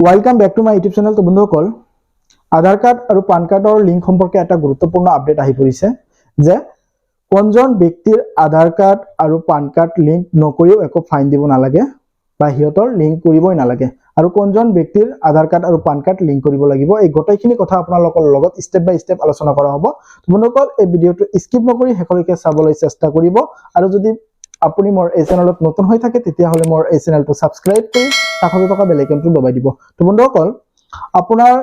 Welcome back to my YouTube channel. तो बंधुসকल Aadhaar card और पान कार्डर लिंक सम्पर्के एक गुरुत्वपूर्ण अपडेट आहि परिছে जे कोनजन व्यक्तिर आधार कार्ड और पान कार्ड लिंक नकरिও एको फाइन দিব নালাগে বা হিয়তৰ লিংক কৰিবই নালাগে আৰু কোনজন ব্যক্তিৰ আধাৰ কাৰ্ড আৰু পান কাৰ্ড লিংক কৰিব লাগিব এই গটাইখিনি কথা আপোনালোকৰ লগত স্টেপ বাই স্টেপ আলোচনা কৰা হ'ব। বন্ধুসকল এই ভিডিওটো স্কিপ নকৰি শেষলৈকে চাবলৈ চেষ্টা কৰিব আৰু যদি আপুনি মোৰ এই চেনেলত নতুন হৈ থাকে তেতিয়া হলে মোৰ এই চেনেলটো সাবস্ক্ৰাইব কৰি কাষতে থকা বেল আইকনটো দবাই দিব। তো বন্ধুসকল আপোনাৰ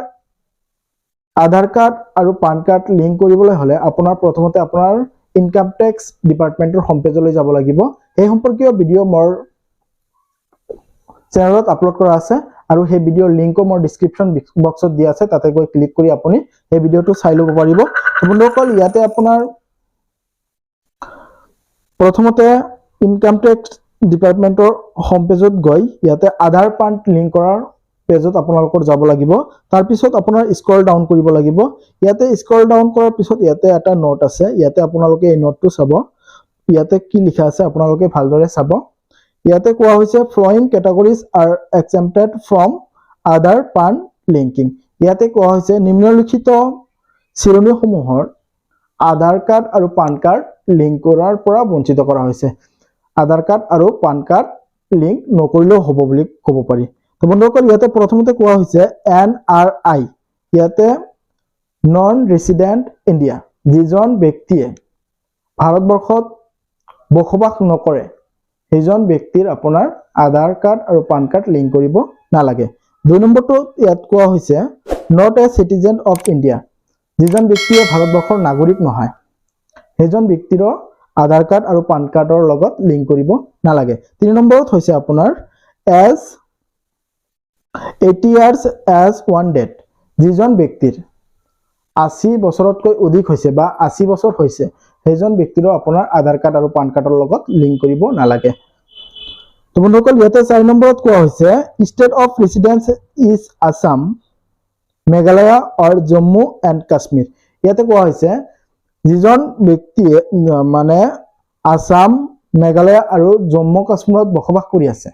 আধাৰ কাৰ্ড আৰু পান কাৰ্ড লিংক কৰিবলৈ হলে আপোনাৰ প্ৰথমতে আপোনাৰ ইনকাম টেক্স ডিপাৰ্টমেন্টৰ হোম পেজলৈ যাব লাগিব। এই সম্পৰ্কীয় ভিডিও মোৰ চেনেলত আপলোড কৰা আছে আৰু সেই ভিডিওৰ লিংকও মোৰ ডেসক্ৰিপচন বক্সত দিয়া আছে, তাতে গৈ ক্লিক কৰি আপুনি এই ভিডিওটো চাই ল'ব পাৰিব। তো বন্ধুসকল ইয়াতে আপোনাৰ প্ৰথমতে ইনকাম টেক্স ডিপাৰ্টমেন্টৰ হোম পেজত গৈ ইয়াতে আধাৰ পান লিংক কৰাৰ পেজত আপোনালোকৰ যাব লাগিব। তাৰ পিছত আপোনাৰ স্ক্ৰল ডাউন কৰিব লাগিব। ইয়াতে স্ক্ৰল ডাউন কৰাৰ পিছত ইয়াতে এটা নোট আছে, ইয়াতে আপোনালোকে এই নোটটো চাব। ইয়াতে কি লিখা আছে আপোনালোকে ভালদৰে চাব। ইয়াতে কোৱা হৈছে following categories are exempted from Aadhaar PAN linking. ইয়াতে কোৱা হৈছে নিম্নলিখিত শ্ৰেণীসমূহৰ আধাৰ কাৰ্ড আৰু পান কাৰ্ড লিংক কৰাৰ পৰা বঞ্চিত কৰা হৈছে। আধাৰ কাৰ্ড আৰু পান কাৰ্ড লিংক নকৰিলেও হ'ব বুলি ক'ব পাৰি। তো বন্ধুসকল ইয়াতে প্ৰথমতে কোৱা হৈছে NRI, ইয়াতে নন ৰেসিডেন্ট ইণ্ডিয়া, যিজন ব্যক্তিয়ে ভাৰতবৰ্ষত বসবাস নকৰে সেইজন ব্যক্তিৰ আপোনাৰ আধাৰ কাৰ্ড আৰু পান কাৰ্ড লিংক কৰিব নালাগে। 2 নম্বৰটো ইয়াত কোৱা হৈছে not a citizen of India, যিজন ব্যক্তিয়ে ভাৰতবৰ্ষৰ নাগৰিক নহয় সেইজন ব্যক্তিৰ আধাৰ কাৰ্ড আৰু পান কাৰ্ডৰ লগত লিংক কৰিব নালাগে। 3 নম্বৰত হৈছে আপোনাৰ age 80 years as on date, যিজন ব্যক্তিৰ 80 বছৰতকৈ অধিক হৈছে বা 80 বছৰ হৈছে সেইজন ব্যক্তিৰ আপোনাৰ আধাৰ কাৰ্ড আৰু পান কাৰ্ডৰ লগত লিংক কৰিব নালাগে। তো বন্ধুসকল ইয়াতে 4 নম্বৰত কোৱা হৈছে state of residence is Assam, Meghalaya আৰু জম্মু এণ্ড কাশ্মীৰ। ইয়াতে কোৱা হৈছে যিজন ব্যক্তিয়ে মানে আসাম, মেঘালয় আৰু জম্মু কাশ্মীৰত বসবাস কৰি আছে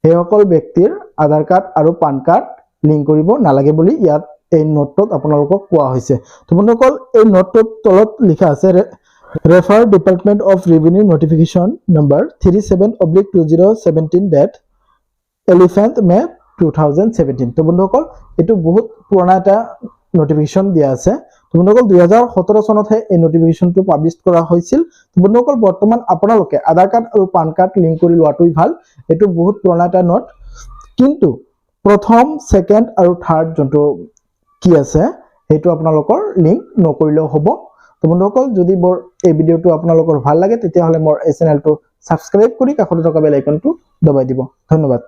সেইসকল ব্যক্তিৰ আধাৰ কাৰ্ড আৰু পান কাৰ্ড লিংক কৰিব নালাগে বুলি ইয়াত এই নোটত আপোনালোকক কোৱা হৈছে। তো বন্ধুসকল এই নোটটোত তলত লিখা আছে refer department of revenue notification number 37/2017 date 11 May 2017। তো বন্ধুসকল এটো বহুত পুৰণা এটা নোটিফিকেশন দিয়া আছে। তো বন্ধুসকল 2017 চনতহে এই নোটিফিকেশনটো পাবলিশ কৰা হৈছিল। তো বন্ধুসকল বৰ্তমান আপোনালোকে আধাৰ কাৰ্ড আৰু পান কাৰ্ড লিংক কৰি লোৱাটোই ভাল। এটো বহুত পুৰণা এটা নোট, কিন্তু প্ৰথম, সেকেন্ড আৰু থাৰ্ড যোনটো কি আছে সেইটো আপোনালোকৰ লিংক নকৰিলেও হ'ব। তো বন্ধুসকল যদি মোৰ এই ভিডিওটো আপোনালোকৰ ভাল লাগে তেতিয়া হলে মোৰ এই চেনেলটো সাবস্ক্ৰাইব কৰি কাষতে থকা বেল আইকনটো দবাই দিব। ধন্যবাদ।